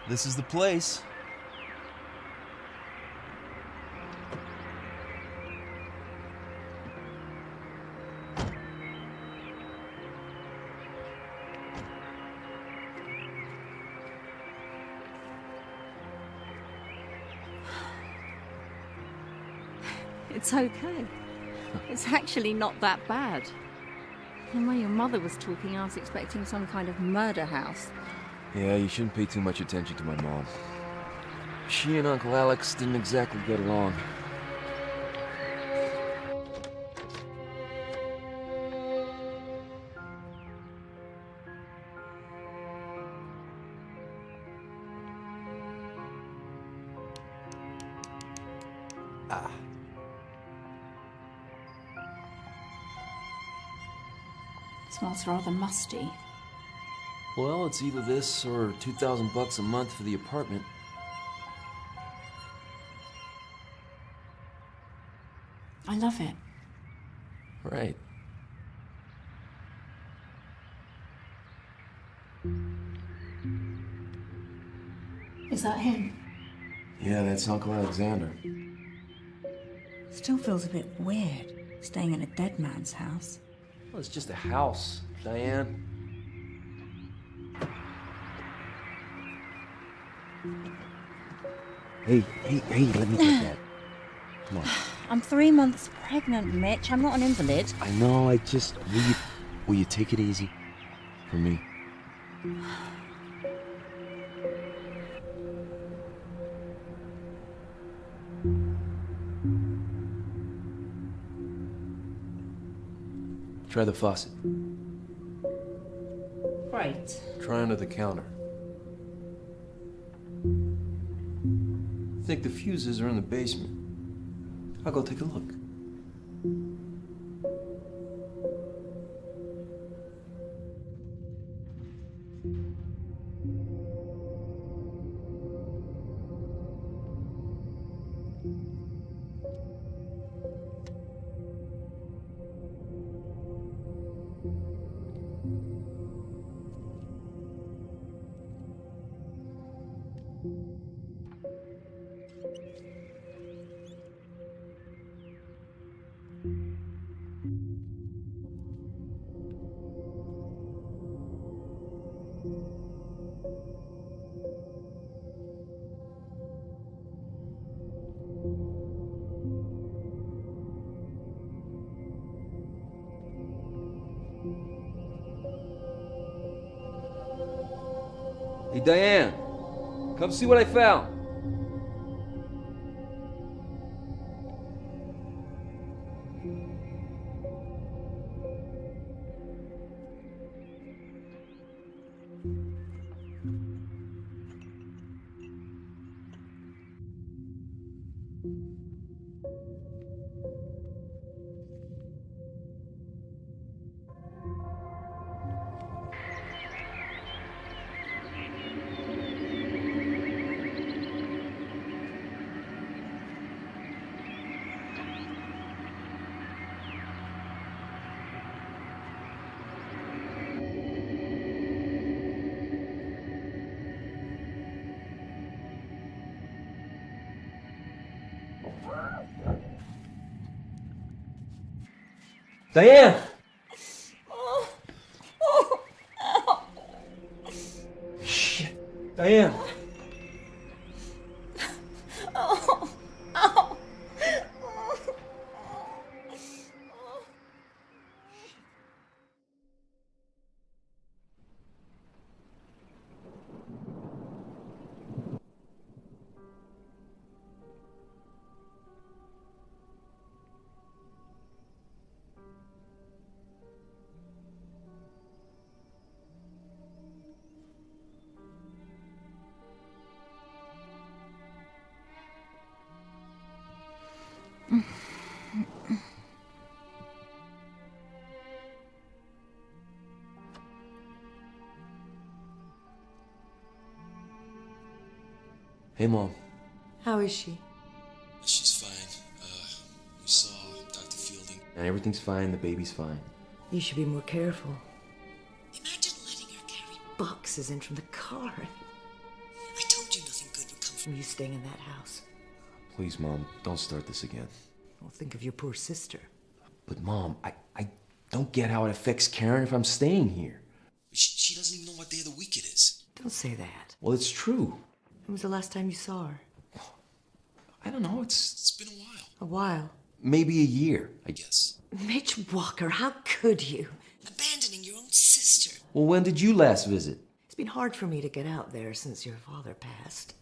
This is the place. It's okay. It's actually not that bad. The way your mother was talking, I was expecting some kind of murder house. Yeah, you shouldn't pay too much attention to my mom. She and Uncle Alex didn't exactly get along. Smells rather musty. Well, it's either this or $2,000 a month for the apartment. I love it. Right. Is that him? Yeah, that's Uncle Alexander. Still feels a bit weird, staying in a dead man's house. Well, it's just a house, Diane. Hey, let me get that. Come on. I'm 3 months pregnant, Mitch. I'm not an invalid. I know, will you take it easy? For me. Try the faucet. Great. Try under the counter. I think the fuses are in the basement. I'll go take a look. Hey, Diane, come see what I found. Diane! Shit. Diane! Hey, Mom. How is she? She's fine. We saw Dr. Fielding. And everything's fine, the baby's fine. You should be more careful. Imagine letting her carry boxes in from the car. I told from you staying in that house. Please, Mom, don't start this again. Well, think of your poor sister. But, Mom, I don't get how it affects Karen if I'm staying here. She doesn't even know what day of the week it is. Don't say that. Well, it's true. When was the last time you saw her? I don't know. It's been a while. A while. Maybe a year, I guess. Mitch Walker, how could you? Abandoning your own sister. Well, when did you last visit? It's been hard for me to get out there since your father passed.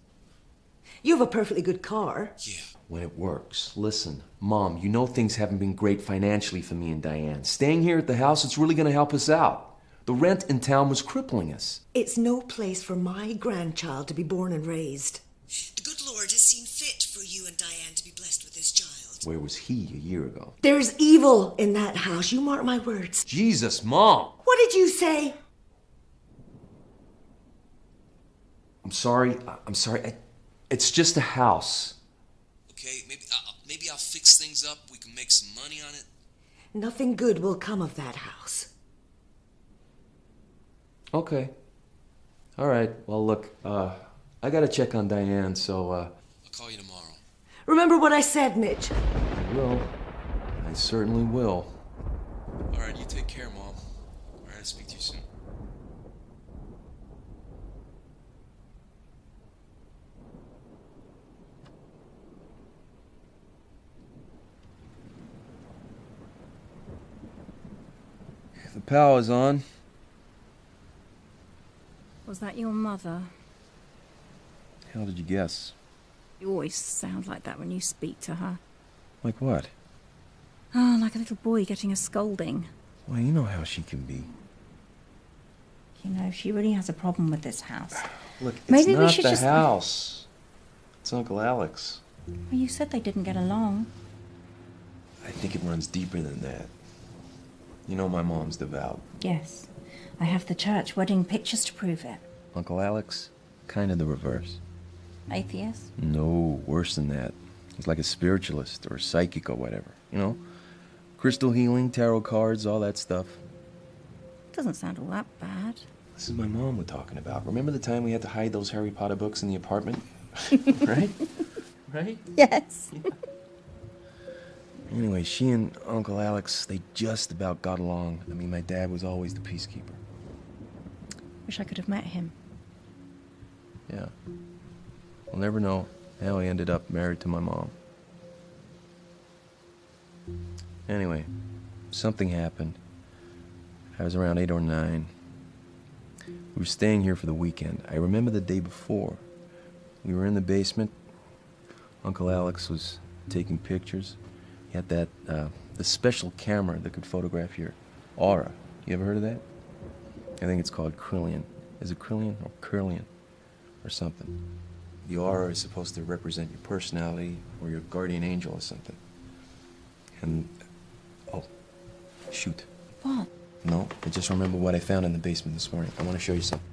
You have a perfectly good car. Yeah, when it works. Listen, Mom, you know things haven't been great financially for me and Diane. Staying here at the house, it's really going to help us out. The rent in town was crippling us. It's no place for my grandchild to be born and raised. The good Lord has seen fit for you and Diane to be blessed with this child. Where was he a year ago? There's evil in that house, you mark my words. Jesus, Mom! What did you say? I'm sorry. It's just a house. Okay, maybe I'll fix things up. We can make some money on it. Nothing good will come of that house. Okay. All right. Well, look, I gotta check on Diane, so, I'll call you tomorrow. Remember what I said, Mitch. I will. I certainly will. All right, you take care, Mom. All right, I'll speak to you soon. The power's on. Was that your mother? How did you guess? You always sound like that when you speak to her. Like what? Oh, like a little boy getting a scolding. Well, you know how she can be. You know, she really has a problem with this house. Look, it's Maybe we not should the just- house. It's Uncle Alex. Well, you said they didn't get along. I think it runs deeper than that. You know my mom's devout. Yes. I have the church wedding pictures to prove it. Uncle Alex? Kind of the reverse. Atheist? No, worse than that. He's like a spiritualist or a psychic or whatever. You know? Crystal healing, tarot cards, all that stuff. Doesn't sound all that bad. This is my mom we're talking about. Remember the time we had to hide those Harry Potter books in the apartment? Right? Right? Yes. Anyway, she and Uncle Alex, they just about got along. I mean, my dad was always the peacekeeper. Wish I could have met him. Yeah. We'll never know how he ended up married to my mom. Anyway, something happened. I was around 8 or 9. We were staying here for the weekend. I remember the day before. We were in the basement. Uncle Alex was taking pictures. He had that, the special camera that could photograph your aura. You ever heard of that? I think it's called Krillian. Is it Krillian or Curlian or something? The aura is supposed to represent your personality or your guardian angel or something. And, oh, shoot. What? No, I just remember what I found in the basement this morning. I want to show you something.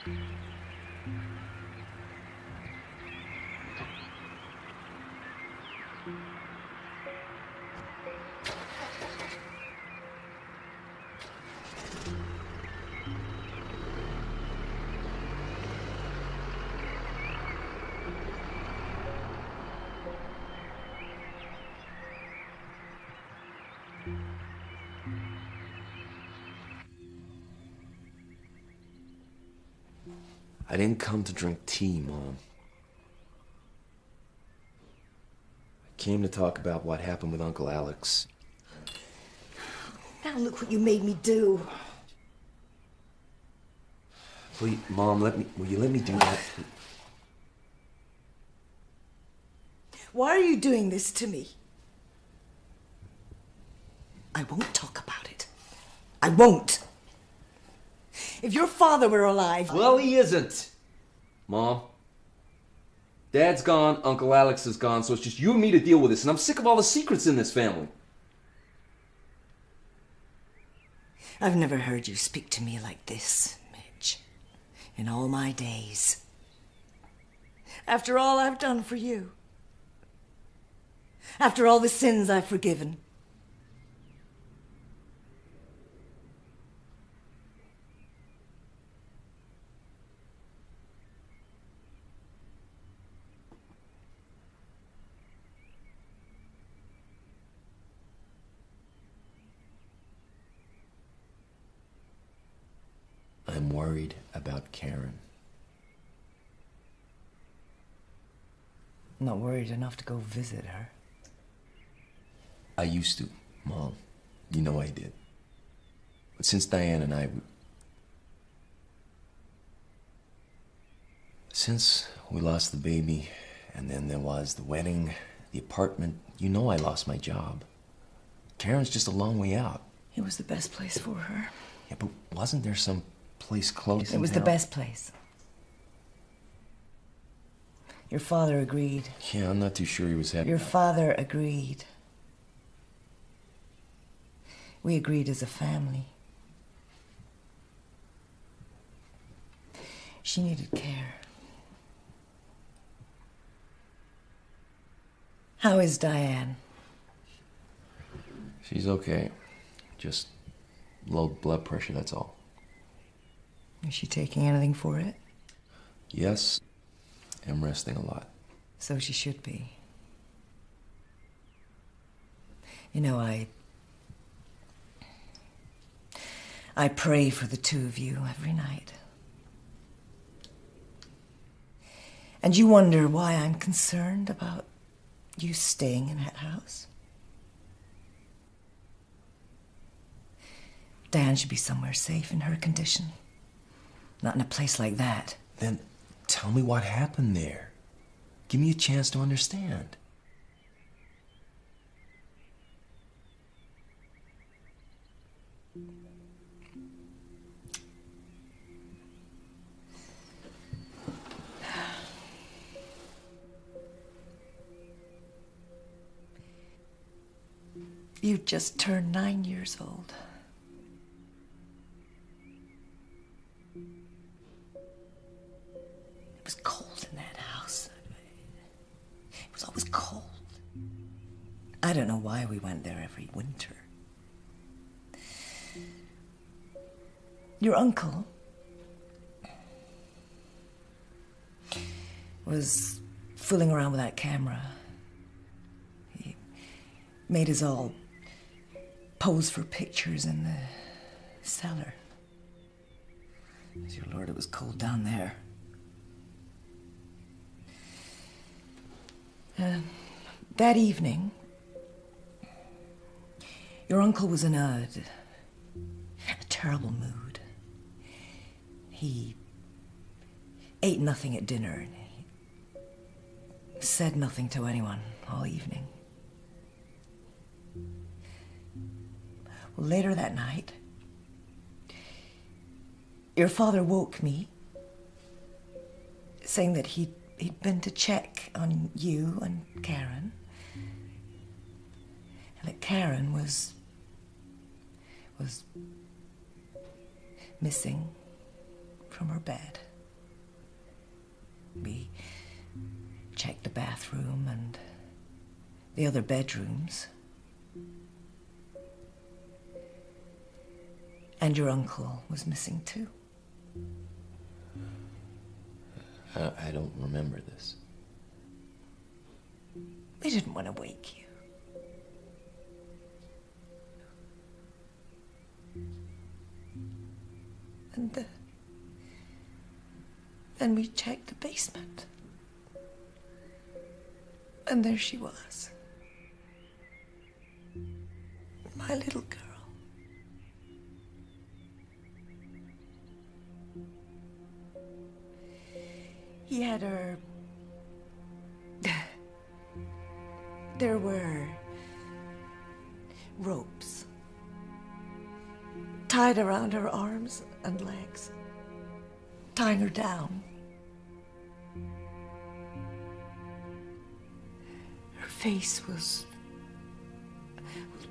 I didn't come to drink tea, Mom. I came to talk about what happened with Uncle Alex. Now look what you made me do. Please, Mom, will you let me do that? Why are you doing this to me? I won't talk about it. I won't. If your father were alive... Well, he isn't. Mom. Dad's gone, Uncle Alex is gone, so it's just you and me to deal with this, and I'm sick of all the secrets in this family. I've never heard you speak to me like this, Midge, in all my days. After all I've done for you. After all the sins I've forgiven. I'm worried about Karen. I'm not worried enough to go visit her. I used to, Mom. You know I did. But since Diane and I... Since we lost the baby, and then there was the wedding, the apartment, you know I lost my job. Karen's just a long way out. It was the best place for her. Yeah, but wasn't there some place close? It was the best place. Your father agreed. Yeah, I'm not too sure he was happy. Your father agreed. We agreed as a family. She needed care. How is Diane? She's okay. Just low blood pressure, that's all. Is she taking anything for it? Yes, I'm resting a lot. So she should be. You know, I pray for the two of you every night. And you wonder why I'm concerned about you staying in that house? Diane should be somewhere safe in her condition. Not in a place like that. Then tell me what happened there. Give me a chance to understand. You just turned 9 years old. It was cold in that house. It was always cold. I don't know why we went there every winter. Your uncle was fooling around with that camera. He made us all pose for pictures in the cellar. Dear Lord, it was cold down there. That evening, your uncle was in a terrible mood. He ate nothing at dinner and he said nothing to anyone all evening. Well, later that night, your father woke me, saying that he'd been to check on you and Karen, and that Karen was missing from her bed. We checked the bathroom and the other bedrooms. And your uncle was missing too. I don't remember this. We didn't want to wake you. And then we checked the basement. And there she was. My little girl. He had her... There were ropes tied around her arms and legs, tying her down. Her face was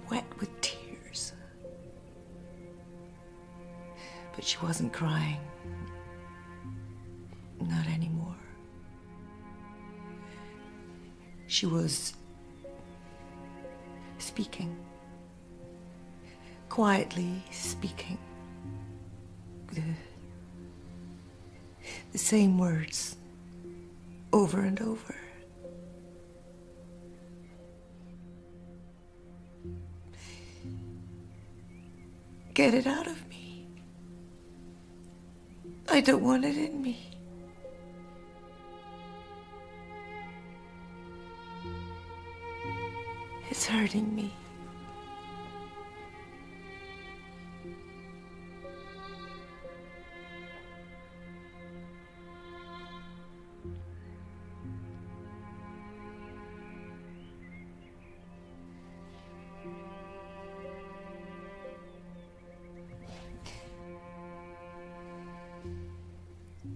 wet with tears. But she wasn't crying. Not anymore. She was speaking. Quietly speaking. The same words over and over. Get it out of me. I don't want it in me. It's hurting me.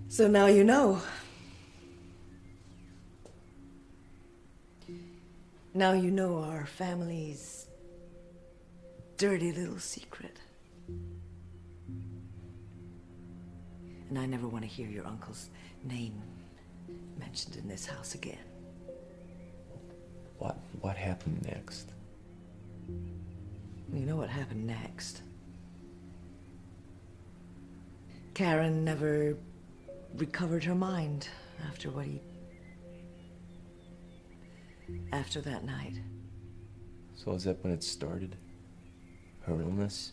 So now you know. Now you know our family's dirty little secret. And I never want to hear your uncle's name mentioned in this house again. What happened next? You know what happened next. Karen never recovered her mind after after that night. So is that when it started? Her illness?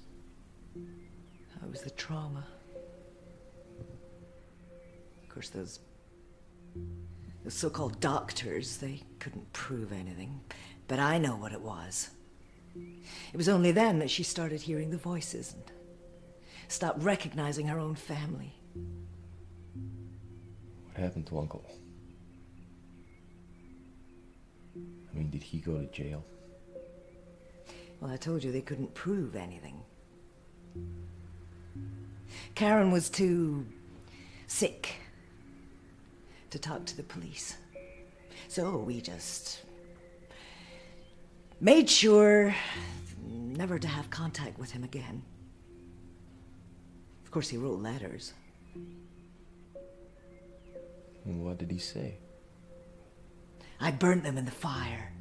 It was the trauma. Of course, those so-called doctors, they couldn't prove anything. But I know what it was. It was only then that she started hearing the voices and stopped recognizing her own family. What happened to Uncle? I mean, did he go to jail? Well, I told you they couldn't prove anything. Karen was too sick to talk to the police. So we just made sure never to have contact with him again. Of course, he wrote letters. And what did he say? I burnt them in the fire.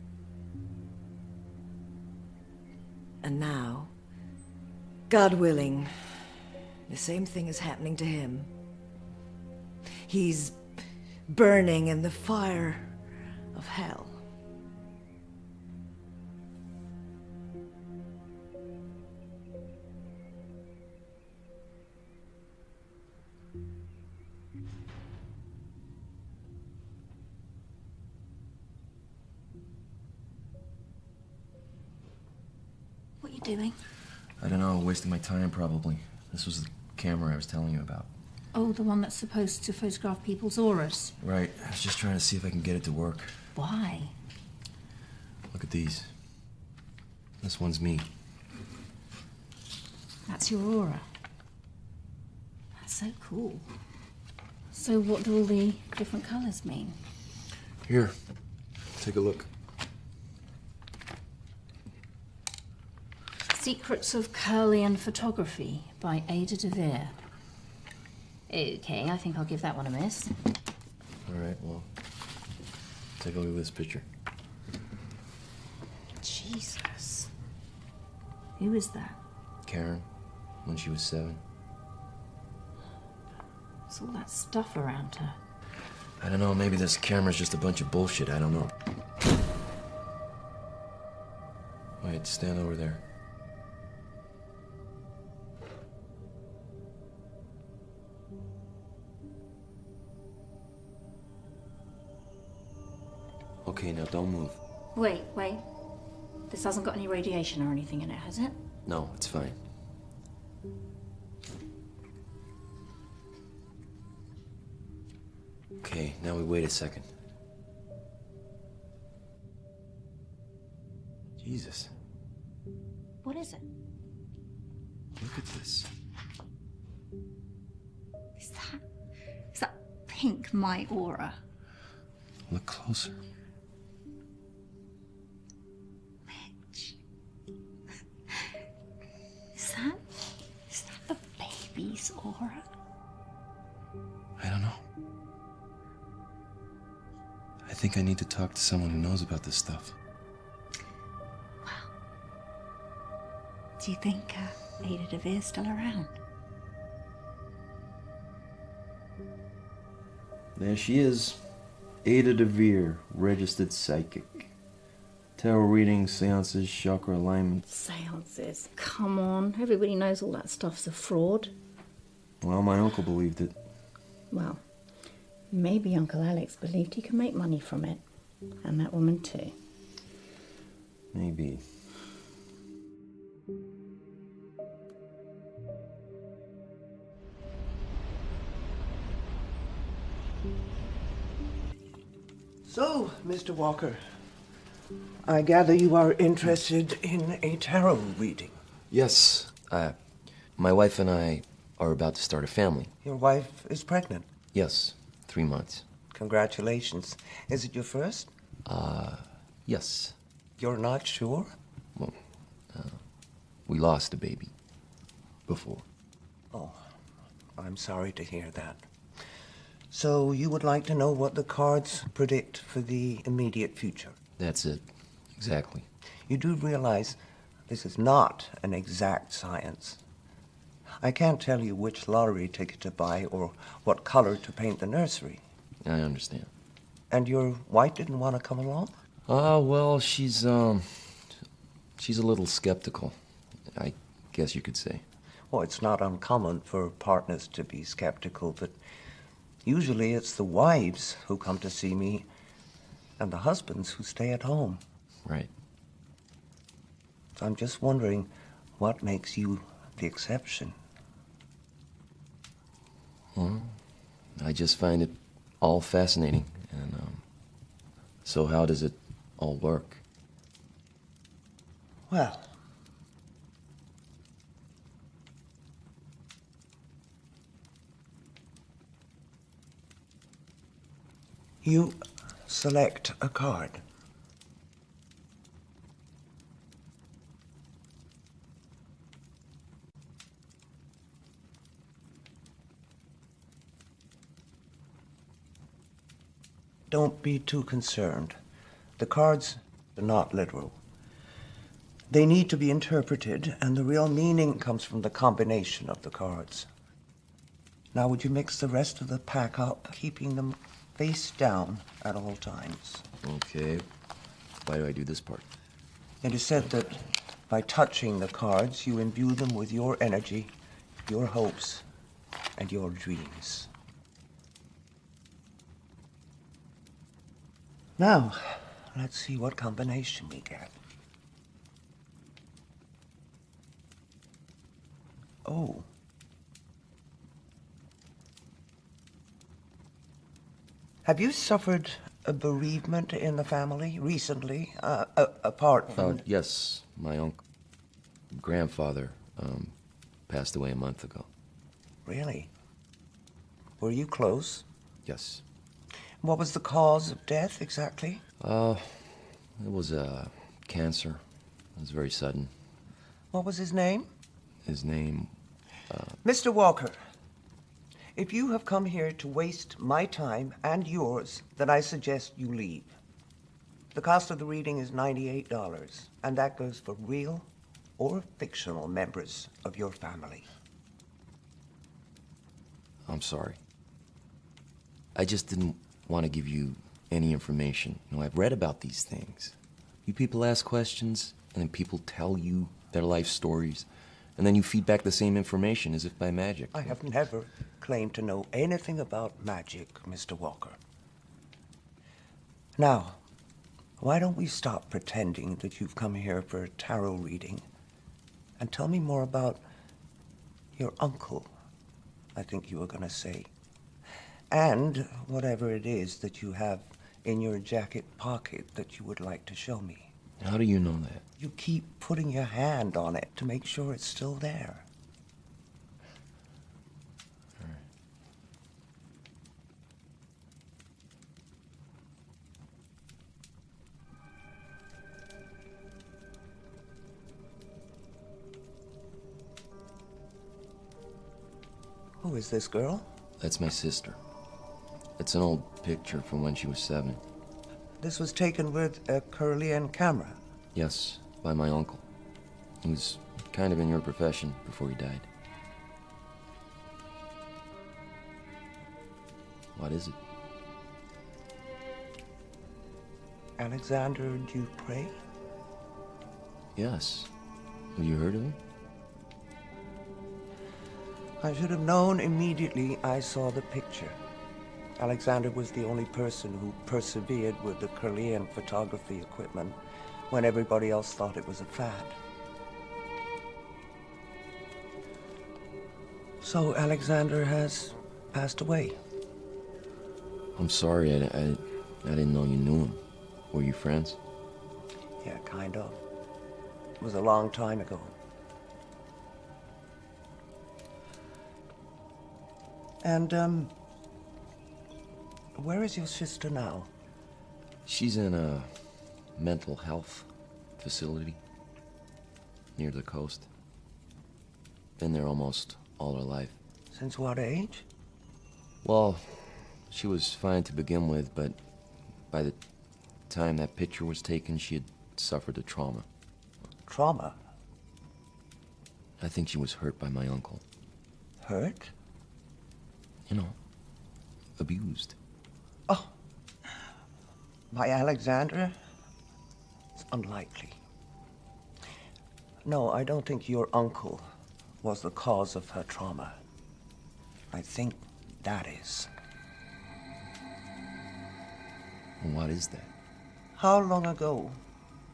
And now, God willing, the same thing is happening to him. He's burning in the fire of hell. What are you doing? I don't know, wasting my time probably. This was the camera I was telling you about. Oh, the one that's supposed to photograph people's auras. Right, I was just trying to see if I can get it to work. Why? Look at these. This one's me. That's your aura. That's so cool. So what do all the different colours mean? Here, take a look. Secrets of Curlian Photography by Ada de Vere. Okay, I think I'll give that one a miss. All right, well, take a look at this picture. Jesus. Who is that? Karen, when she was 7. There's all that stuff around her. I don't know, maybe this camera's just a bunch of bullshit, I don't know. Wait, stand over there. Okay, now don't move. Wait. This hasn't got any radiation or anything in it, has it? No, it's fine. Okay, now we wait a second. Jesus, What is it? look at this. Is that pink my aura? Look closer. Mitch. Is that the baby's aura? I don't know. I think I need to talk to someone who knows about this stuff. Do you think Ada DeVere's still around? There she is. Ada DeVere, registered psychic. Tarot readings, seances, chakra alignment. Seances. Come on. Everybody knows all that stuff's a fraud. Well, my uncle believed it. Well, maybe Uncle Alex believed he could make money from it. And that woman too. Maybe. So, Mr. Walker, I gather you are interested in a tarot reading. Yes, my wife and I are about to start a family. Your wife is pregnant. Yes, 3 months. Congratulations. Is it your first? Yes. You're not sure? Well, we lost a baby before. Oh, I'm sorry to hear that. So you would like to know what the cards predict for the immediate future? That's it. Exactly. You do realize this is not an exact science. I can't tell you which lottery ticket to buy or what color to paint the nursery. I understand. And your wife didn't want to come along? Well, she's a little skeptical, I guess you could say. Well, it's not uncommon for partners to be skeptical, but usually it's the wives who come to see me and the husbands who stay at home. Right. So I'm just wondering what makes you the exception. Well, I just find it all fascinating. And so how does it all work? Well, you select a card. Don't be too concerned. The cards are not literal. They need to be interpreted, and the real meaning comes from the combination of the cards. Now, would you mix the rest of the pack up, keeping them face down at all times? Okay. Why do I do this part? It is said that by touching the cards, you imbue them with your energy, your hopes, and your dreams. Now, let's see what combination we get. Oh. Have you suffered a bereavement in the family recently, apart from... Yes, my grandfather passed away a month ago. Really? Were you close? Yes. What was the cause of death, exactly? It was cancer. It was very sudden. What was his name? His name, Mr. Walker, If you have come here to waste my time and yours, then I suggest you leave. The cost of the reading is $98, and that goes for real or fictional members of your family. I'm sorry. I just didn't want to give you any information. You know, I've read about these things. You people ask questions, and then people tell you their life stories, and then you feed back the same information as if by magic. I have never claimed to know anything about magic, Mr. Walker. Now, why don't we stop pretending that you've come here for a tarot reading and tell me more about your uncle, I think you were going to say, and whatever it is that you have in your jacket pocket that you would like to show me. How do you know that? You keep putting your hand on it to make sure it's still there. All right. Who is this girl? That's my sister. It's an old picture from when she was 7. This was taken with a Kirlian camera. Yes, by my uncle. He was kind of in your profession before he died. What is it? Alexander Dupre? Yes. Have you heard of him? I should have known immediately I saw the picture. Alexander was the only person who persevered with the Kirlian photography equipment when everybody else thought it was a fad. So Alexander has passed away. I'm sorry, I didn't know you knew him. Were you friends? Yeah, kind of. It was a long time ago. And, where is your sister now? She's in a mental health facility near the coast. Been there almost all her life. Since what age? Well, she was fine to begin with, but by the time that picture was taken, she had suffered a trauma. Trauma? I think she was hurt by my uncle. Hurt? You know, abused. Oh, by Alexander? It's unlikely. No, I don't think your uncle was the cause of her trauma. I think that is. And what is that? How long ago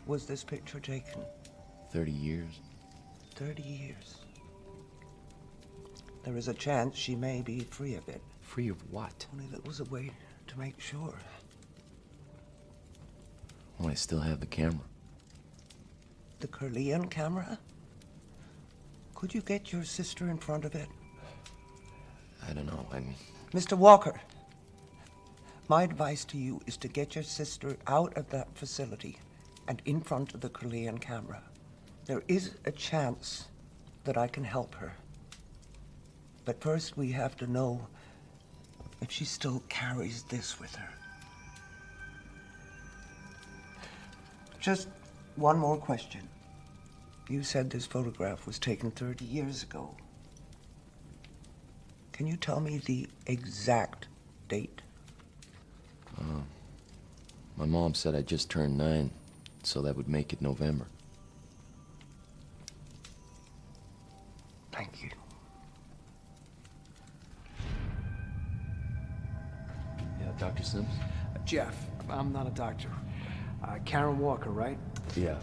was this picture taken? 30 years? 30 years. There is a chance she may be free of it. Free of what? Only that was a way to make sure. Well, I still have the camera. The Kirlian camera? Could you get your sister in front of it? I don't know, I mean... Mr. Walker, my advice to you is to get your sister out of that facility and in front of the Kirlian camera. There is a chance that I can help her. But first we have to know if she still carries this with her. Just one more question. You said this photograph was taken 30 years ago. Can you tell me the exact date? My mom said I just turned 9, so that would make it November. Thank you. Yeah, Dr. Sims? Jeff, I'm not a doctor. Karen Walker, right? Yeah,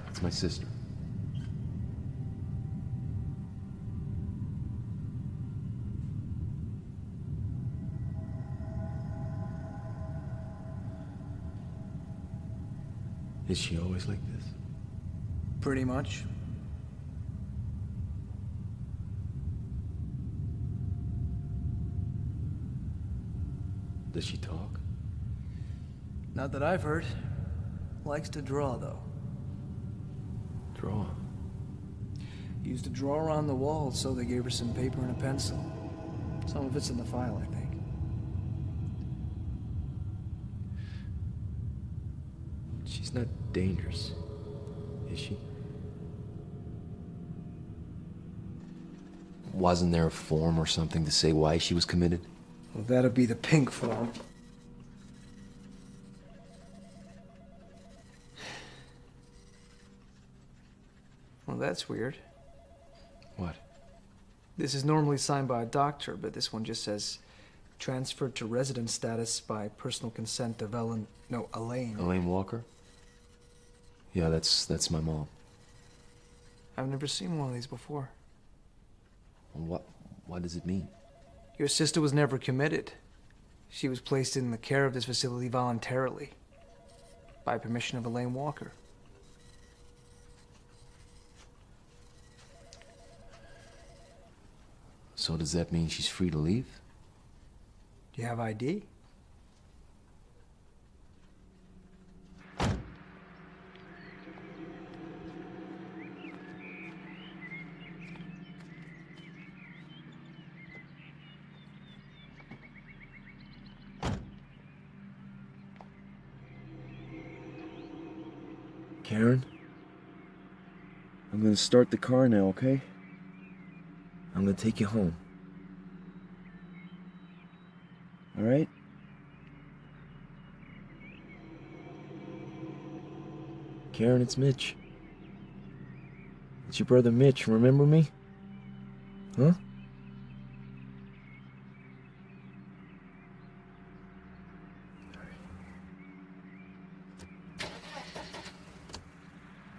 it's my sister. Is she always like this? Pretty much. Does she talk? Not that I've heard. Likes to draw, though. Draw? Used to draw on the wall, so they gave her some paper and a pencil. Some of it's in the file, I think. She's not dangerous, is she? Wasn't there a form or something to say why she was committed? Well, that'll be the pink form. Well, that's weird. What? This is normally signed by a doctor, but this one just says transferred to resident status by personal consent of Elaine. Elaine Walker? Yeah, that's my mom. I've never seen one of these before. What does it mean? Your sister was never committed. She was placed in the care of this facility voluntarily, by permission of Elaine Walker. So does that mean she's free to leave? Do you have ID? Karen? I'm gonna start the car now, okay? I'm gonna take you home. All right? Karen, it's Mitch. It's your brother Mitch, remember me? Huh?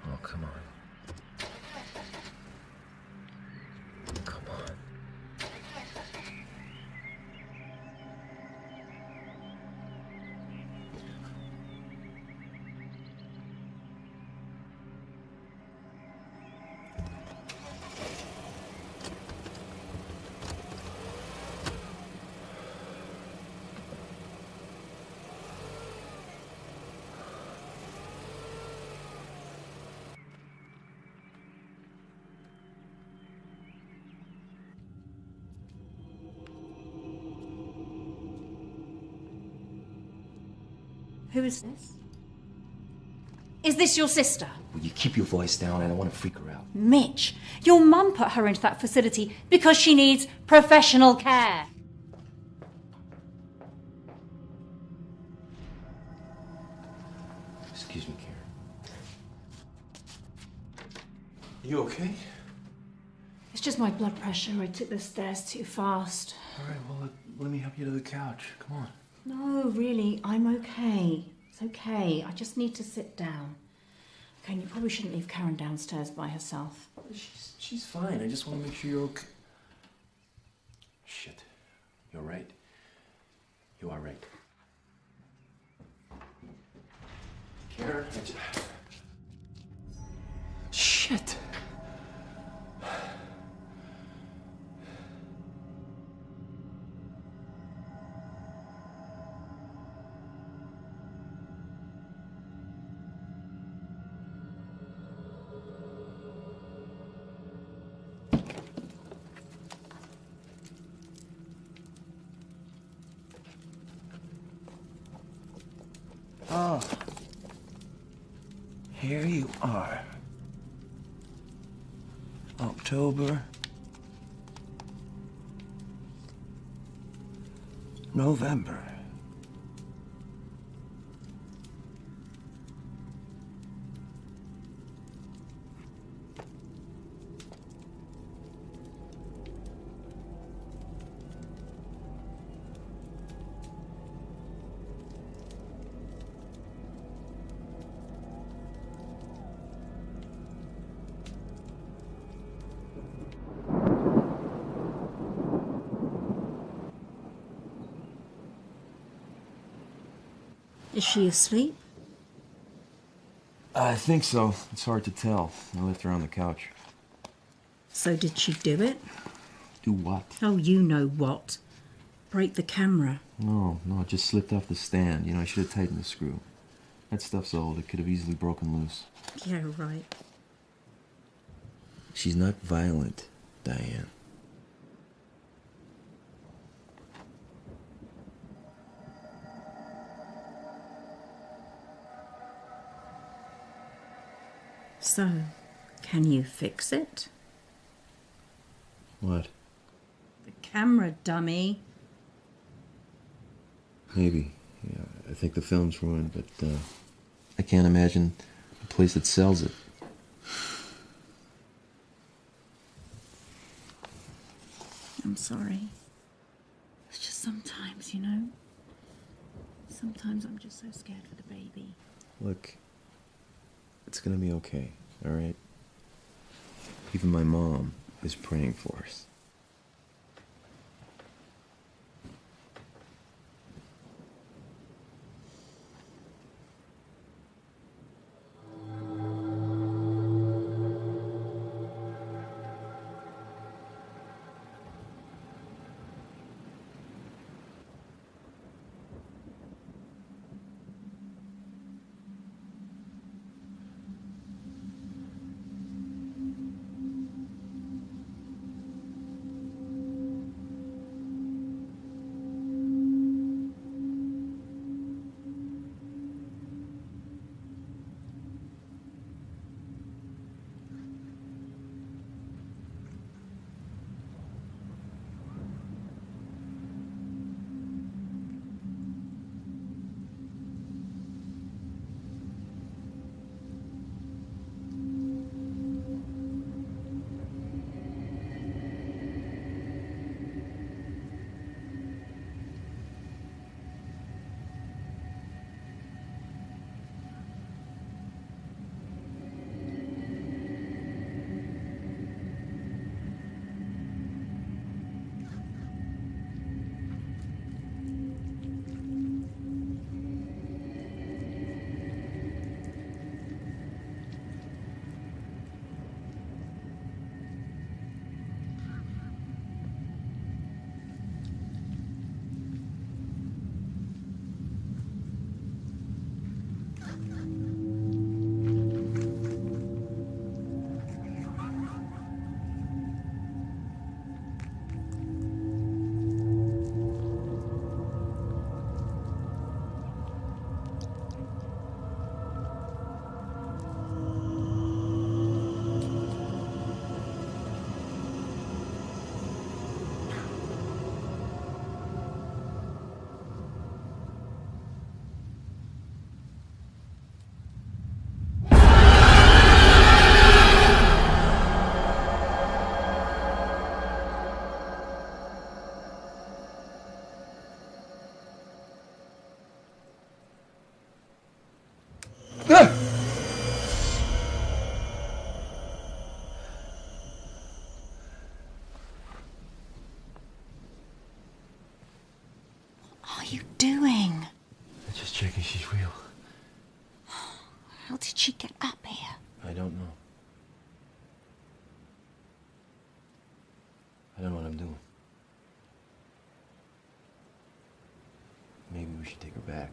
Oh, come on. Come on. Who is this? Is this your sister? Will you keep your voice down? I don't want to freak her out. Mitch, your mum put her into that facility because she needs professional care. Excuse me, Karen. You okay? It's just my blood pressure. I took the stairs too fast. All right, well, let me help you to the couch. Come on. No, really, I'm okay. It's okay. I just need to sit down. Okay, and you probably shouldn't leave Karen downstairs by herself. She's fine. I just want to make sure you're okay. Shit. You're right. You are right. Karen, Shit. Ah, here you are. October, November. Is she asleep? I think so. It's hard to tell. I left her on the couch. So did she do it? Do what? Oh, you know what. Break the camera. No, it just slipped off the stand. You know, I should have tightened the screw. That stuff's old. It could have easily broken loose. Yeah, right. She's not violent, Diane. So, can you fix it? What? The camera, dummy. Maybe. Yeah, I think the film's ruined, but I can't imagine a place that sells it. I'm sorry. It's just sometimes, you know. Sometimes I'm just so scared for the baby. Look, it's gonna be okay, all right? Even my mom is praying for us. What are you doing? I'm just checking she's real. How did she get up here? I don't know. I don't know what I'm doing. Maybe we should take her back.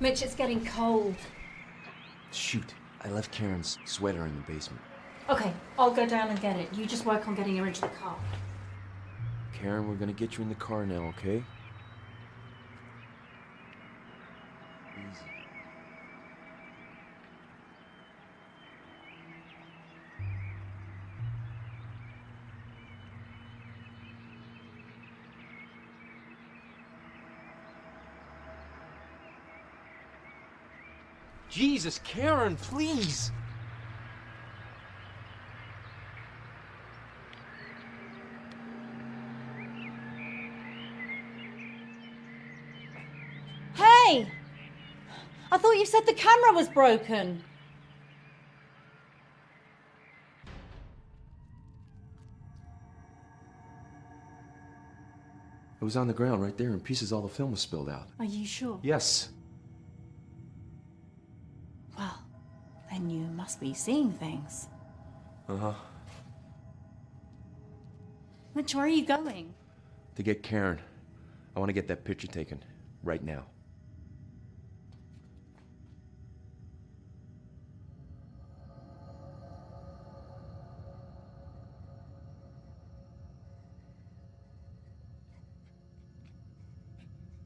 Mitch, it's getting cold. Shoot, I left Karen's sweater in the basement. Okay, I'll go down and get it. You just work on getting her into the car. Karen, we're gonna get you in the car now, okay? Easy. Jesus, Karen, please! Hey! I thought you said the camera was broken. It was on the ground right there in pieces. All the film was spilled out. Are you sure? Yes. Well, then you must be seeing things. Uh-huh. Mitch, where are you going? To get Karen. I want to get that picture taken. Right now.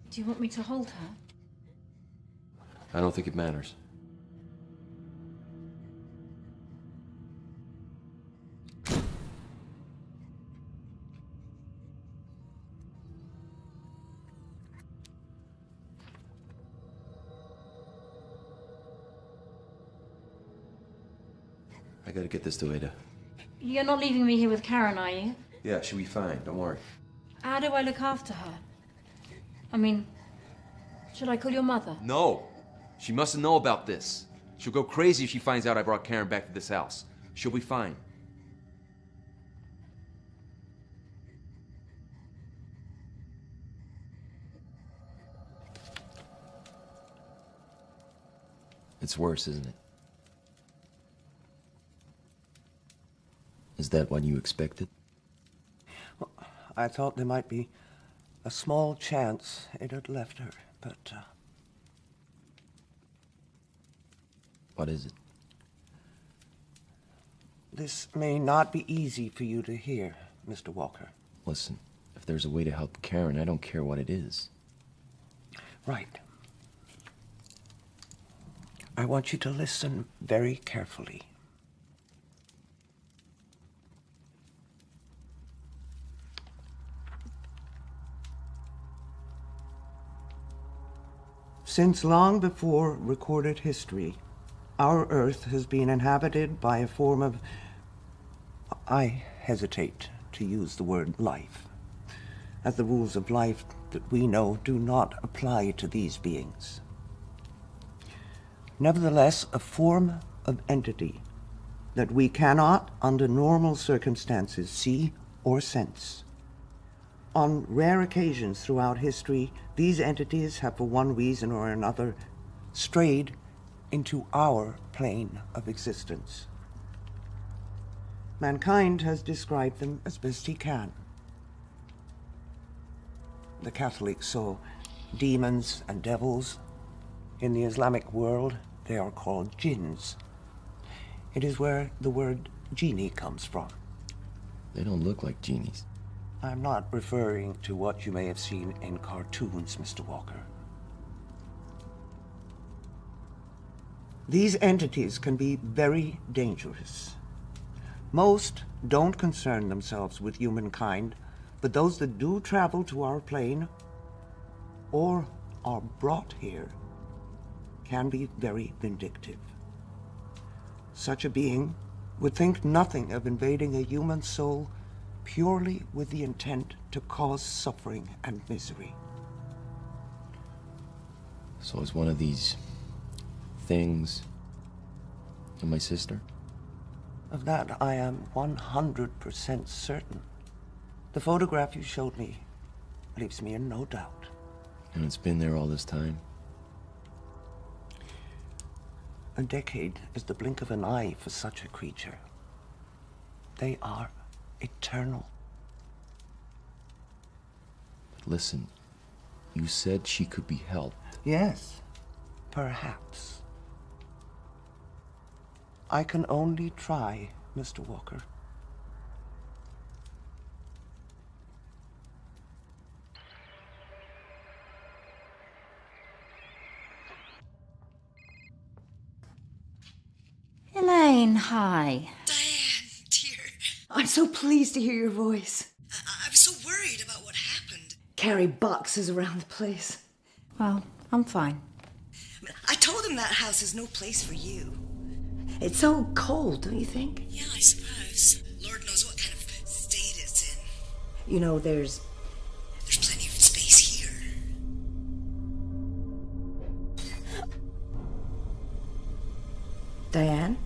Do you want me to hold her? I don't think it matters. I gotta get this to Ada. You're not leaving me here with Karen, are you? Yeah, she'll be fine. Don't worry. How do I look after her? I mean, should I call your mother? No! She mustn't know about this. She'll go crazy if she finds out I brought Karen back to this house. She'll be fine. It's worse, isn't it? Is that what you expected? Well, I thought there might be a small chance it had left her, but... What is it? This may not be easy for you to hear, Mr. Walker. Listen, if there's a way to help Karen, I don't care what it is. Right. I want you to listen very carefully. Since long before recorded history, our Earth has been inhabited by a form of... I hesitate to use the word life, as the rules of life that we know do not apply to these beings. Nevertheless, a form of entity that we cannot, under normal circumstances, see or sense. On rare occasions throughout history, these entities have, for one reason or another, strayed into our plane of existence. Mankind has described them as best he can. The Catholics saw demons and devils. In the Islamic world, they are called jinns. It is where the word genie comes from. They don't look like genies. I'm not referring to what you may have seen in cartoons, Mr. Walker. These entities can be very dangerous. Most don't concern themselves with humankind, but those that do travel to our plane or are brought here can be very vindictive. Such a being would think nothing of invading a human soul purely with the intent to cause suffering and misery. So is one of these things and my sister? Of that I am 100% certain. The photograph you showed me leaves me in no doubt. And it's been there all this time? A decade is the blink of an eye for such a creature. They are eternal. But listen, you said she could be helped. Yes, perhaps. I can only try, Mr. Walker. Elaine, hi. Diane, dear. I'm so pleased to hear your voice. I was so worried about what happened. Carry boxes around the place. Well, I'm fine. I told him that house is no place for you. It's so cold, don't you think? Yeah, I suppose. Lord knows what kind of state it's in. You know, there's plenty of space here. Diane?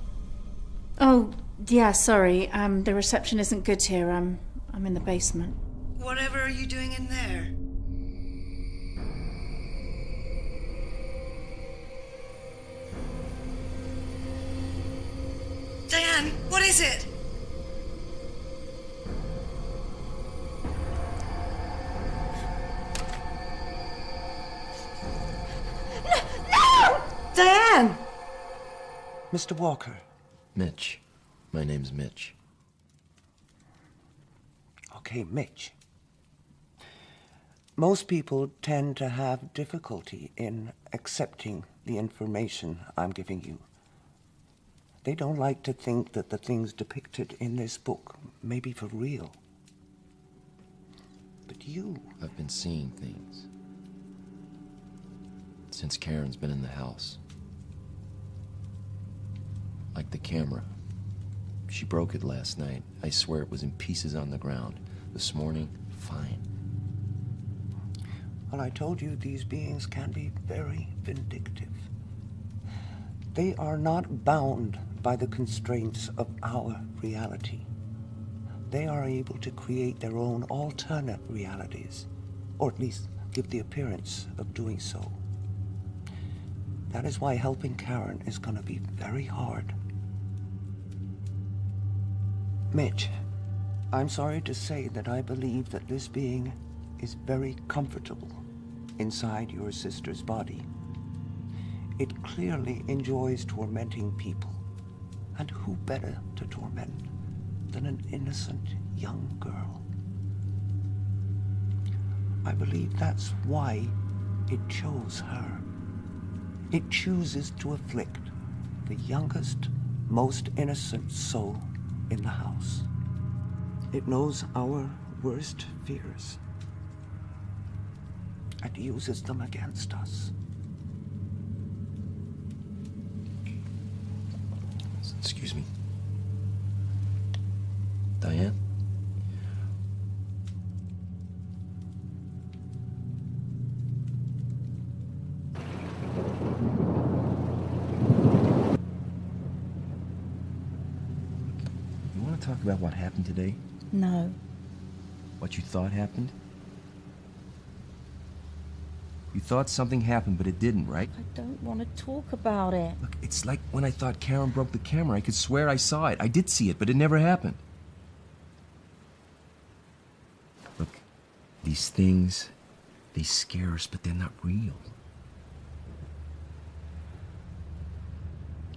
Oh, yeah, sorry. The reception isn't good here. I'm in the basement. Whatever are you doing in there? Diane, what is it? Mr. Walker. Mitch. My name's Mitch. Okay, Mitch. Most people tend to have difficulty in accepting the information I'm giving you. They don't like to think that the things depicted in this book may be for real. But you... I've been seeing things since Karen's been in the house. Like the camera. She broke it last night. I swear it was in pieces on the ground. This morning, fine. Well, I told you these beings can be very vindictive. They are not bound by the constraints of our reality. They are able to create their own alternate realities, or at least give the appearance of doing so. That is why helping Karen is going to be very hard. Mitch, I'm sorry to say that I believe that this being is very comfortable inside your sister's body. It clearly enjoys tormenting people. And who better to torment than an innocent young girl? I believe that's why it chose her. It chooses to afflict the youngest, most innocent soul in the house. It knows our worst fears and uses them against us. Excuse me. Diane? You want to talk about what happened today? No. What you thought happened? You thought something happened, but it didn't, right? I don't want to talk about it. Look, it's like when I thought Karen broke the camera. I could swear I saw it. I did see it, but it never happened. Look, these things, they scare us, but they're not real.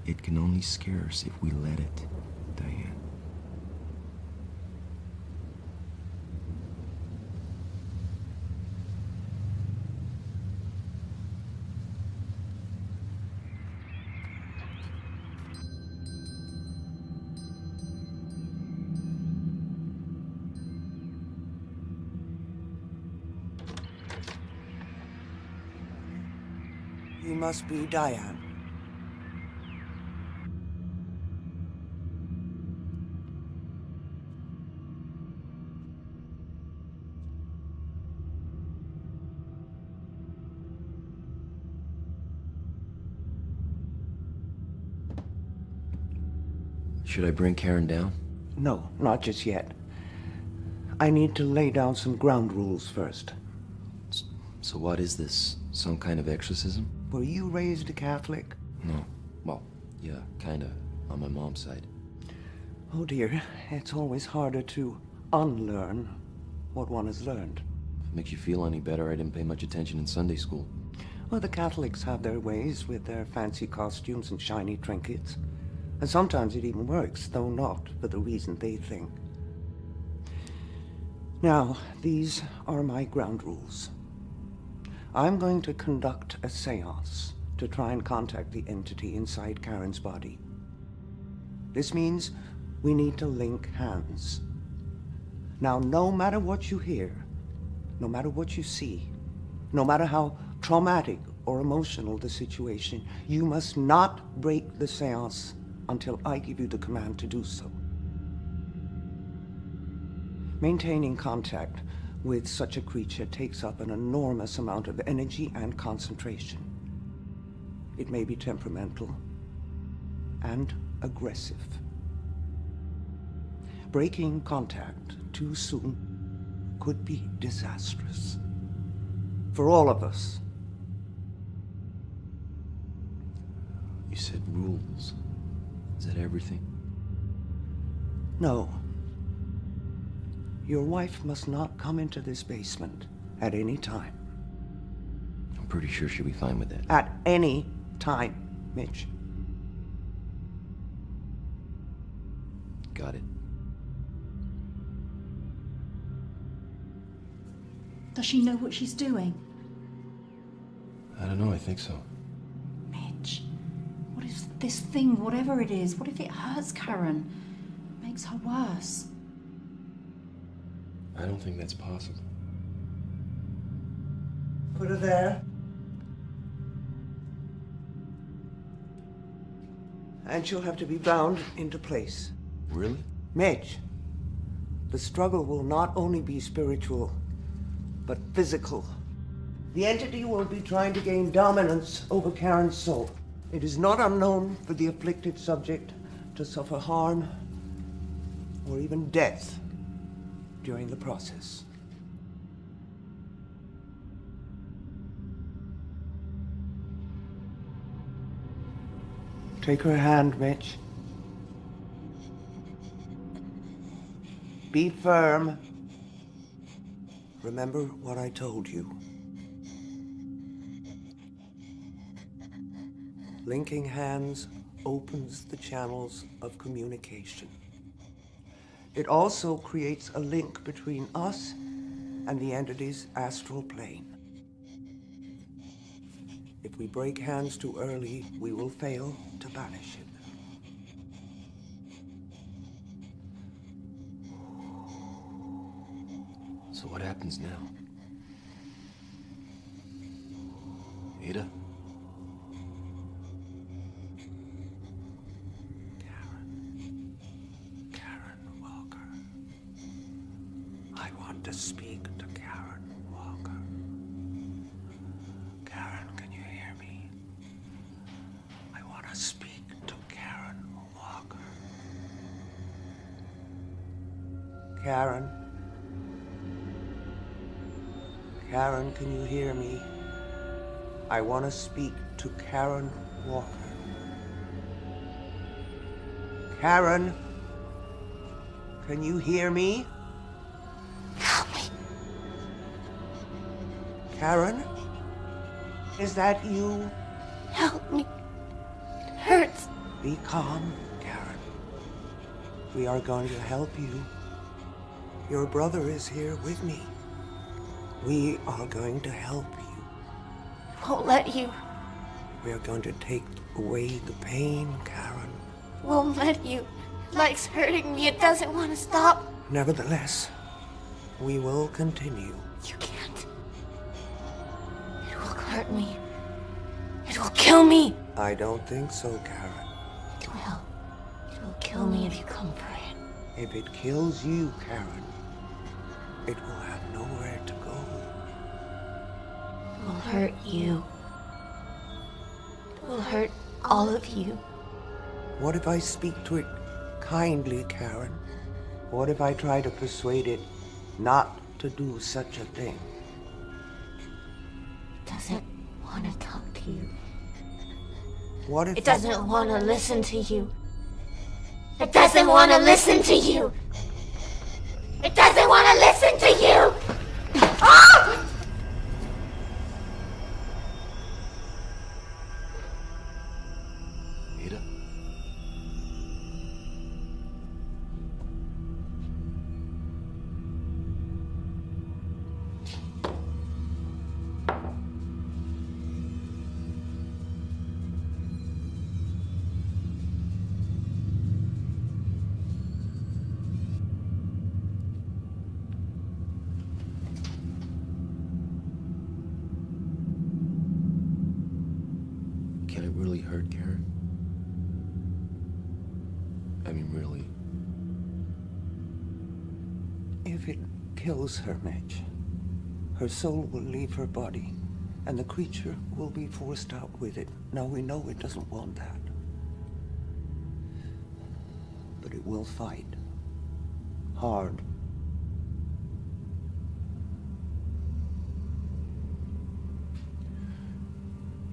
It can only scare us if we let it, Diane. You must be Diane. Should I bring Karen down? No, not just yet. I need to lay down some ground rules first. So what is this? Some kind of exorcism? Were you raised a Catholic? No. Well, yeah, kinda, on my mom's side. Oh dear, it's always harder to unlearn what one has learned. If it makes you feel any better, I didn't pay much attention in Sunday school. Well, the Catholics have their ways with their fancy costumes and shiny trinkets. And sometimes it even works, though not for the reason they think. Now, these are my ground rules. I'm going to conduct a seance to try and contact the entity inside Karen's body. This means we need to link hands. Now, no matter what you hear, no matter what you see, no matter how traumatic or emotional the situation, you must not break the seance until I give you the command to do so. Maintaining contact with such a creature takes up an enormous amount of energy and concentration. It may be temperamental and aggressive. Breaking contact too soon could be disastrous for all of us. You said rules. Is that everything? No. Your wife must not come into this basement at any time. I'm pretty sure she'll be fine with that. At any time, Mitch. got it. Does she know what she's doing? I don't know, I think so. Mitch, what if this thing, whatever it is, what if it hurts Karen? Makes her worse? I don't think that's possible. Put her there. And she'll have to be bound into place. Really? Mitch, the struggle will not only be spiritual, but physical. The entity will be trying to gain dominance over Karen's soul. It is not unknown for the afflicted subject to suffer harm or even death during the process. Take her hand, Mitch. Be firm. Remember what I told you. Linking hands opens the channels of communication. It also creates a link between us and the entity's astral plane. If we break hands too early, we will fail to banish it. So what happens now? Ada? Karen Walker. I want to speak to Karen Walker. Karen, can you hear me? I want to speak to Karen Walker. Karen? Karen, can you hear me? I want to speak to Karen Walker. Karen? Can you hear me? Help me. Karen? Is that you? Help me. It hurts. Be calm, Karen. We are going to help you. Your brother is here with me. We are going to help you. Won't let you. We are going to take away the pain, Karen. Won't let you. Like's hurting me. It doesn't want to stop. Nevertheless, we will continue. You can't. It will hurt me. It will kill me. I don't think so, Karen. It will. It will kill me if you come for it. If it kills you, Karen, it will have nowhere to go. It will hurt you. It will hurt all of you. What if I speak to it kindly, Karen? What if I try to persuade it not to do such a thing? It doesn't want to talk to you. What if It doesn't want to listen to you. It doesn't want to listen to you. It doesn't want to listen to you. Ah! Ada? Can it really hurt Karen? I mean, really? If it kills her, Mitch, her soul will leave her body, and the creature will be forced out with it. Now, we know it doesn't want that. But it will fight. Hard.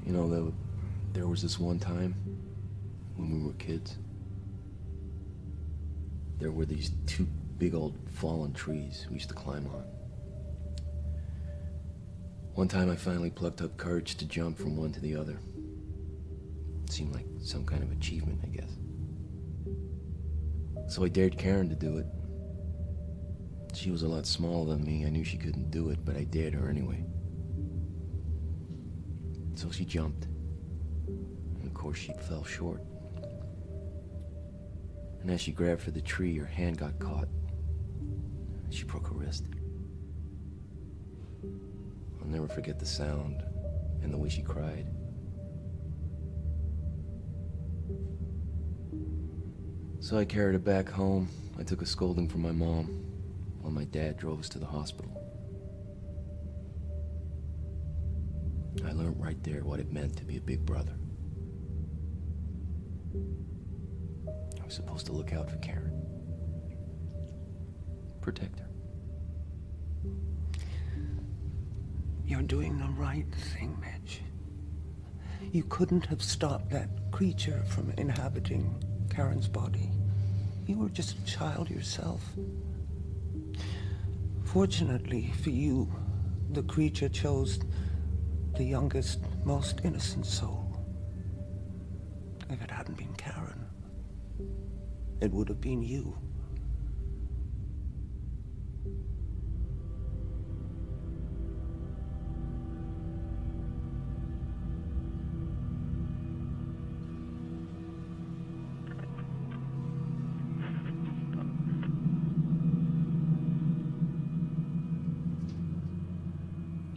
You know, there was this one time when we were kids. There were these two big old fallen trees we used to climb on. One time I finally plucked up courage to jump from one to the other. It seemed like some kind of achievement, I guess. So I dared Karen to do it. She was a lot smaller than me. I knew she couldn't do it, but I dared her anyway. So she jumped. And of course she fell short. And as she grabbed for the tree, her hand got caught. She broke her wrist. I'll never forget the sound and the way she cried. So I carried her back home. I took a scolding from my mom while my dad drove us to the hospital. I learned right there what it meant to be a big brother. I was supposed to look out for Karen. Protect her. You're doing the right thing, Mitch. You couldn't have stopped that creature from inhabiting Karen's body. You were just a child yourself. Fortunately for you, the creature chose the youngest, most innocent soul. If it hadn't been Karen, it would have been you.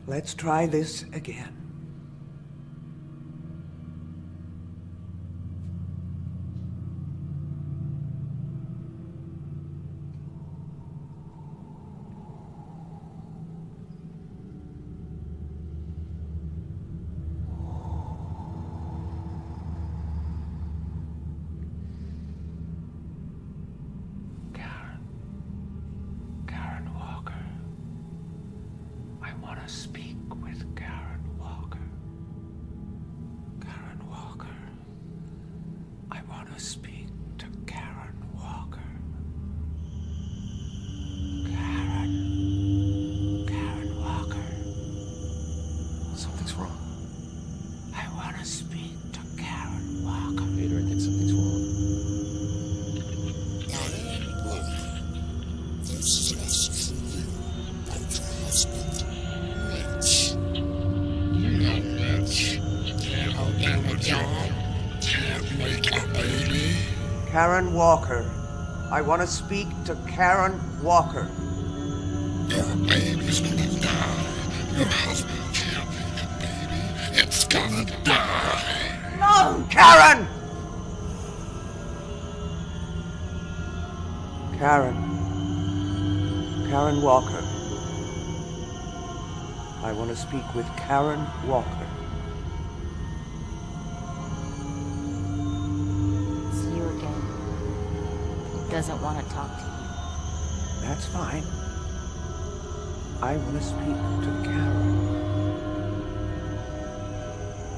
Let's try this again. Karen Walker. I want to speak with Karen Walker. Karen Walker. I want to speak to Karen Walker. Karen Walker. Something's wrong. I want to speak to Karen Walker. Peter, I think something's wrong. This is for you, about your husband, Mitch. You know Mitch. Can't get a job. Can't make a baby. Karen Walker. I want to speak to Karen Walker. Your baby's gonna die. Your husband can't make a baby. It's gonna die. No, Karen! Karen Walker. I want to speak with Karen Walker. It's you again. He doesn't want to talk to you. That's fine. I want to speak to Karen.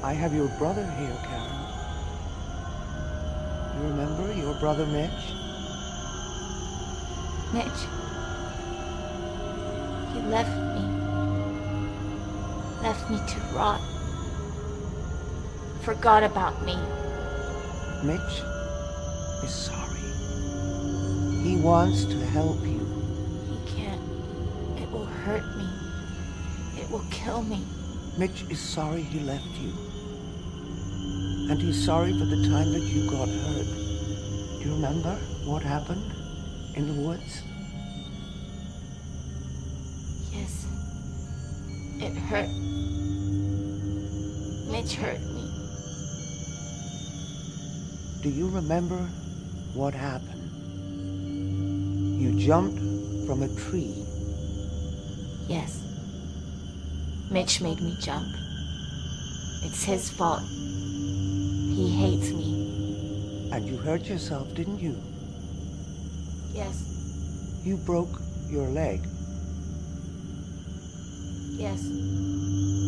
I have your brother here, Karen. You remember your brother Mitch? Mitch. He left me. Left me to rot. Forgot about me. Mitch is sorry. He wants to help you. He can't. It will hurt me. It will kill me. Mitch is sorry he left you. And he's sorry for the time that you got hurt. Do you remember what happened in the woods? Yes. It hurt. Mitch hurt me. Do you remember what happened? You jumped from a tree. Yes. Mitch made me jump. It's his fault. He hates me. And you hurt yourself, didn't you? Yes. You broke your leg. Yes.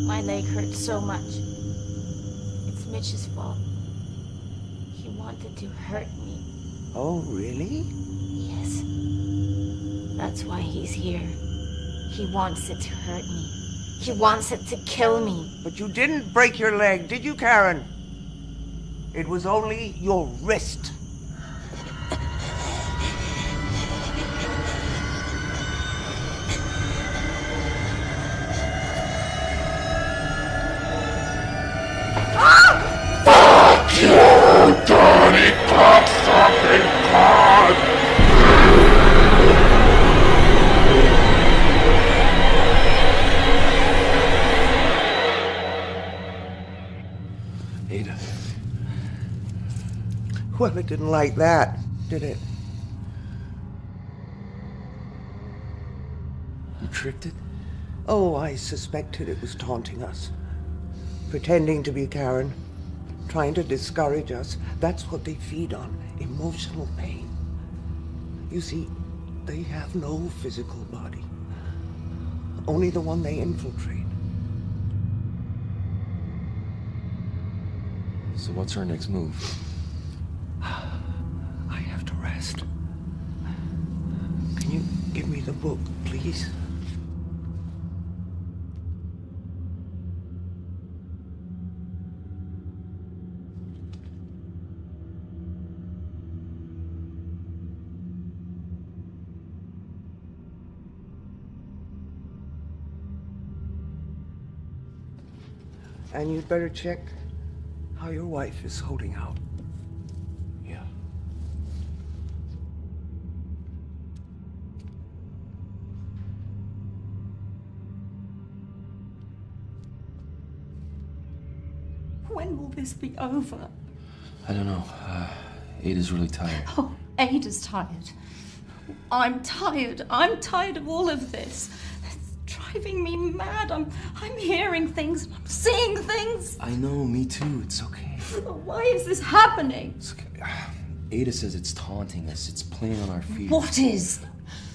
My leg hurts so much. It's Mitch's fault. He wanted to hurt me. Oh, really? Yes. That's why he's here. He wants it to hurt me. He wants it to kill me. But you didn't break your leg, did you, Karen? It was only your wrist. Well, it didn't like that, did it? You tricked it? Oh, I suspected it was taunting us. Pretending to be Karen. Trying to discourage us. That's what they feed on. Emotional pain. You see, they have no physical body. Only the one they infiltrate. So what's our next move? I have to rest. Can you give me the book, please? And you'd better check how your wife is holding out. Yeah. When will this be over? I don't know. Ada's really tired. Oh, Ada's tired. I'm tired. I'm tired of all of this. It's driving me mad. I'm hearing things. I'm seeing things. I know, me too. It's okay. Why is this happening? It's okay. Ada says it's taunting us. It's playing on our fears. What is?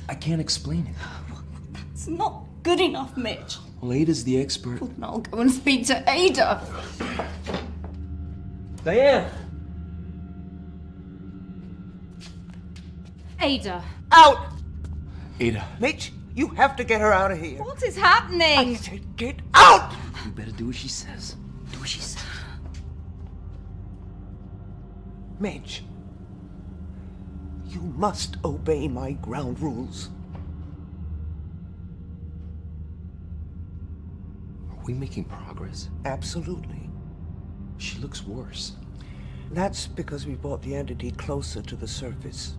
I can't explain it. It's not good enough, Mitch. Well, Ada's the expert. Well, then I'll go and speak to Ada. Diane! Ada. Out! Ada. Mitch, you have to get her out of here. What is happening? I said get out! You better do what she says. Do what she says. Mitch, you must obey my ground rules. Are we making progress? Absolutely. She looks worse. That's because we brought the entity closer to the surface.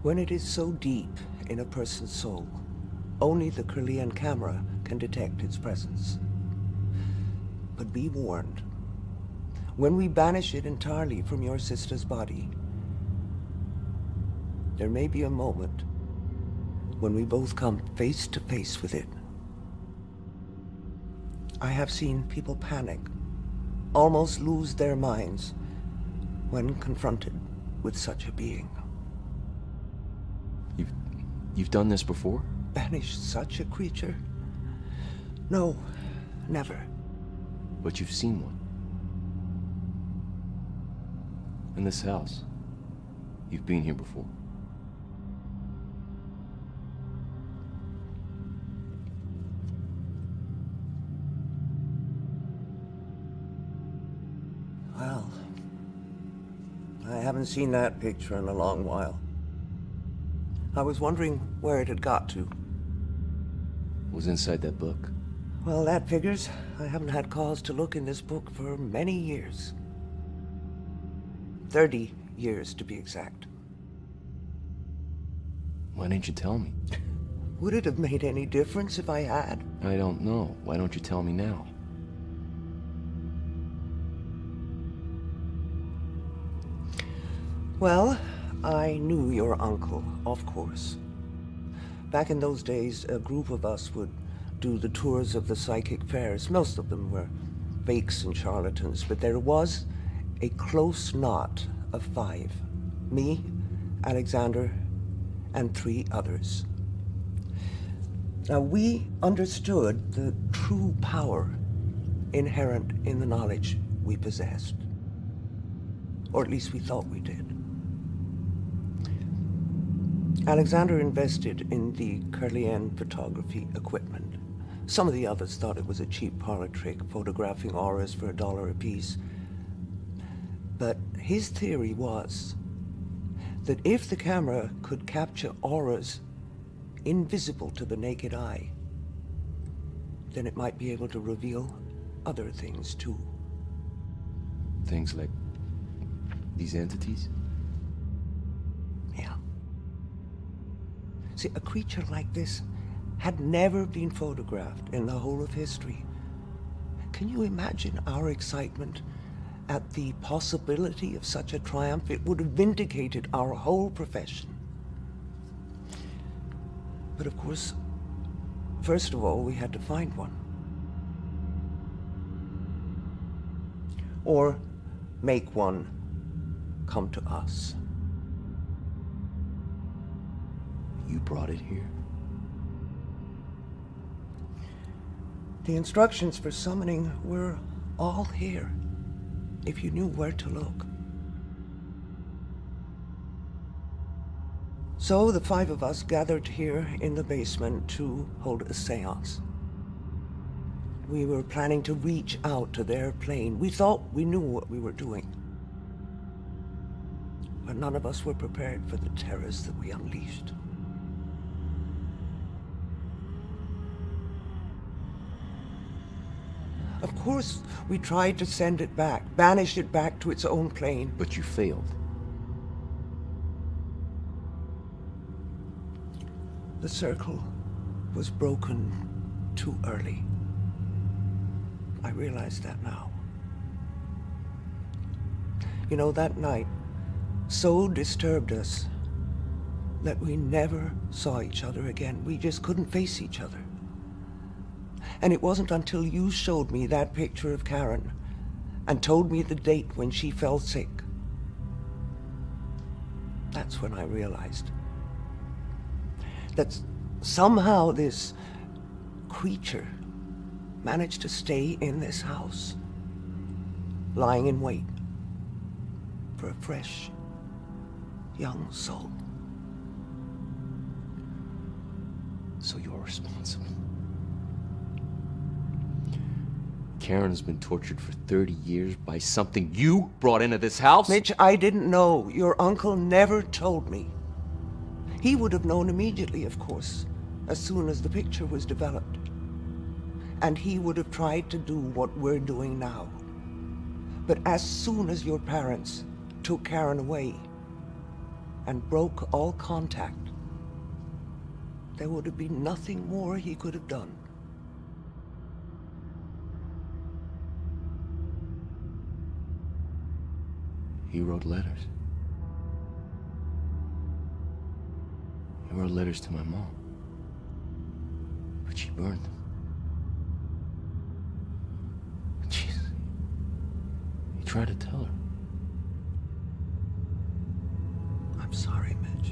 When it is so deep in a person's soul, only the Kirlian camera can detect its presence. But be warned, when we banish it entirely from your sister's body, there may be a moment when we both come face to face with it. I have seen people panic, almost lose their minds when confronted with such a being. You've done this before? Banished such a creature? No, never. But you've seen one. In this house. You've been here before. Well, I haven't seen that picture in a long while. I was wondering where it had got to. It was inside that book. Well, that figures. I haven't had cause to look in this book for many years. 30 years, to be exact. Why didn't you tell me? Would it have made any difference if I had? I don't know. Why don't you tell me now? Well, I knew your uncle, of course. Back in those days, a group of us would do the tours of the psychic fairs. Most of them were fakes and charlatans, but there was a close knot of 5. Me, Alexander, and 3 others. Now, we understood the true power inherent in the knowledge we possessed. Or at least we thought we did. Alexander invested in the Kirlian photography equipment. Some of the others thought it was a cheap parlor trick, photographing auras for $1 apiece. But his theory was that if the camera could capture auras invisible to the naked eye, then it might be able to reveal other things too. Things like these entities? Yeah. See, a creature like this had never been photographed in the whole of history. Can you imagine our excitement at the possibility of such a triumph, it would have vindicated our whole profession. But of course, first of all, we had to find one. Or make one come to us. You brought it here? The instructions for summoning were all here, if you knew where to look. So the 5 of us gathered here in the basement to hold a seance. We were planning to reach out to their plane. We thought we knew what we were doing. But none of us were prepared for the terrors that we unleashed. Of course, we tried to send it back, banish it back to its own plane. But you failed. The circle was broken too early. I realize that now. You know, that night so disturbed us that we never saw each other again. We just couldn't face each other. And it wasn't until you showed me that picture of Karen and told me the date when she fell sick. That's when I realized that somehow this creature managed to stay in this house, lying in wait for a fresh, young soul. So you're responsible. Karen has been tortured for 30 years by something you brought into this house? Mitch, I didn't know. Your uncle never told me. He would have known immediately, of course, as soon as the picture was developed. And he would have tried to do what we're doing now. But as soon as your parents took Karen away and broke all contact, there would have been nothing more he could have done. He wrote letters. He wrote letters to my mom. But she burned them. Jeez. He tried to tell her. I'm sorry, Mitch.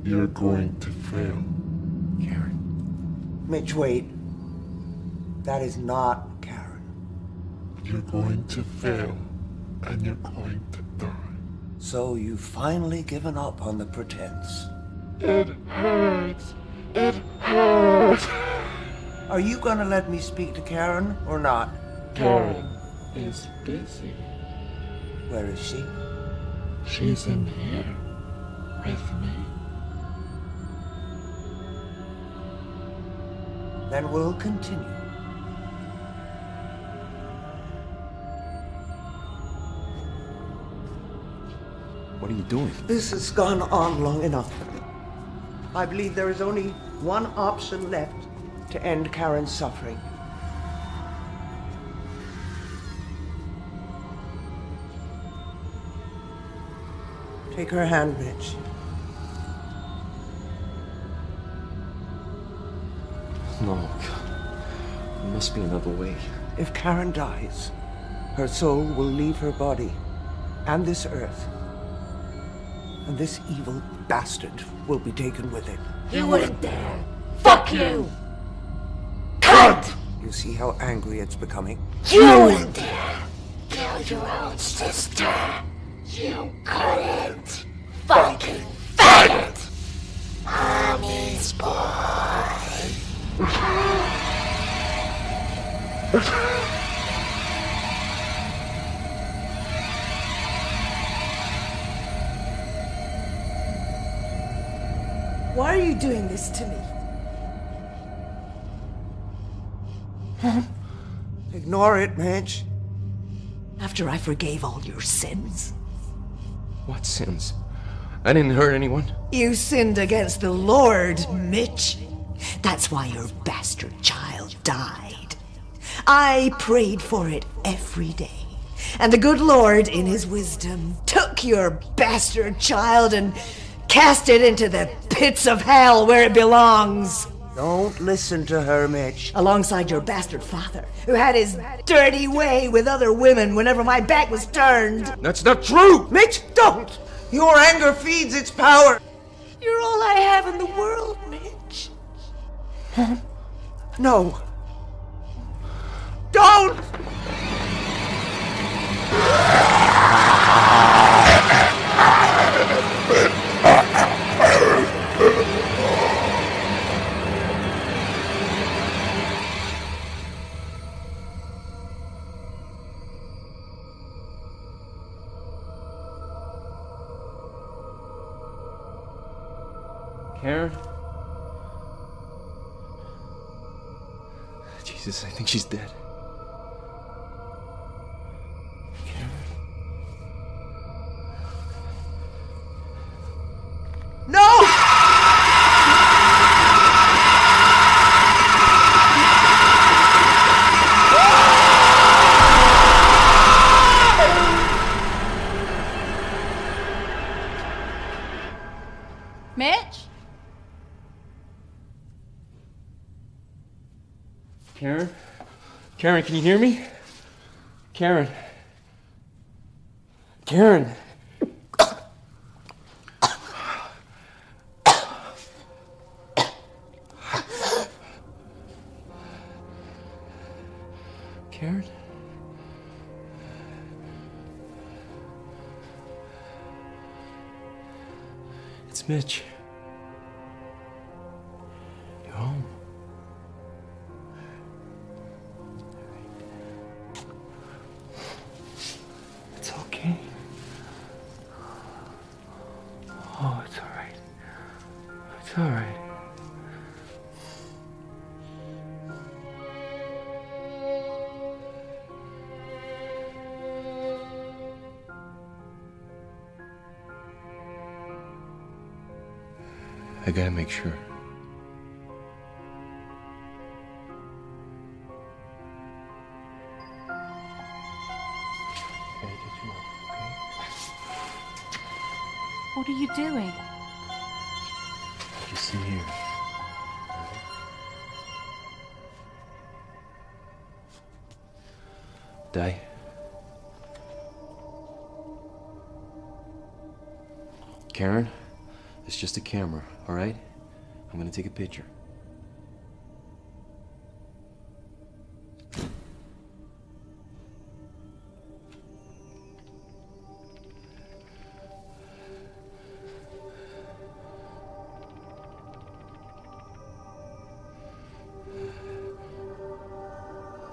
You're going to fail. Karen. Mitch, wait. That is not Karen. You're going to fail, and you're going to die. So you've finally given up on the pretense. It hurts. It hurts. Are you gonna let me speak to Karen or not? Karen is busy. Where is she? She's in here with me. Then we'll continue. What are you doing? This has gone on long enough. I believe there is only one option left to end Karen's suffering. Take her hand, Mitch. No, God. There must be another way. If Karen dies, her soul will leave her body and this earth. And this evil bastard will be taken with it. You wouldn't dare. Fuck you! Cunt! You see how angry it's becoming? You wouldn't dare kill your own sister. You couldn't. Fucking faggot! Mommy's boy. Why are you doing this to me? Ignore it, Mitch. After I forgave all your sins? What sins? I didn't hurt anyone. You sinned against the Lord, Mitch. That's why your bastard child died. I prayed for it every day. And the good Lord, in his wisdom, took your bastard child and cast it into the pits of hell where it belongs. Don't listen to her, Mitch. Alongside your bastard father, who had his dirty way with other women whenever my back was turned. That's not true! Mitch, don't! Your anger feeds its power. You're all I have in the world, Mitch. No. Don't! Karen? Jesus, I think she's dead. No! Mitch? Karen? Karen, can you hear me? Karen? Karen? Karen? It's Mitch. You're home. It's okay. Oh, it's all right. It's all right. I gotta make sure. Gotta get you up, okay? What are you doing? Just in here. Die. Karen, it's just a camera, all right? I'm gonna take a picture.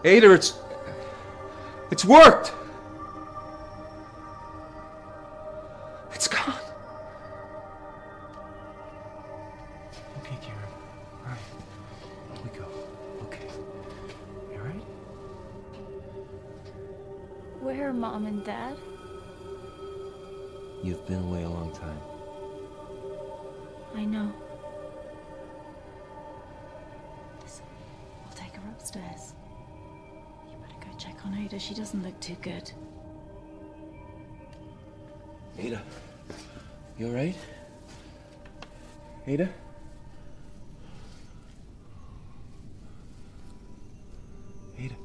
Ada, it's worked. It's gone. Okay, Karen. All right. Here we go. Okay. You all right? Where are Mom and Dad? You've been away a long time. I know. Listen, I'll take her upstairs. You better go check on Ada. She doesn't look too good. Ada, you all right? Ada? Ada?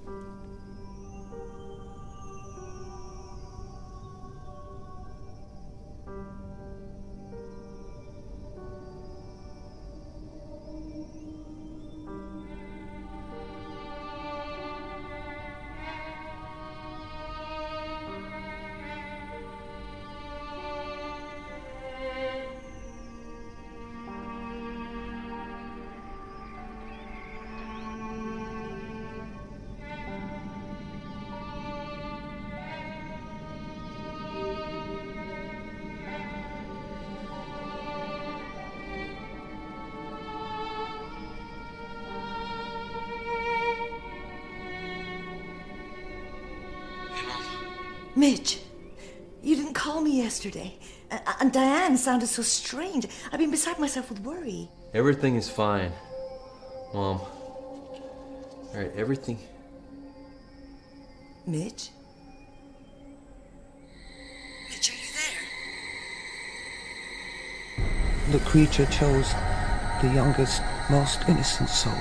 Mitch, you didn't call me yesterday. And Diane sounded so strange. I've been beside myself with worry. Everything is fine, Mom. All right, everything. Mitch? Mitch, are you there? The creature chose the youngest, most innocent soul.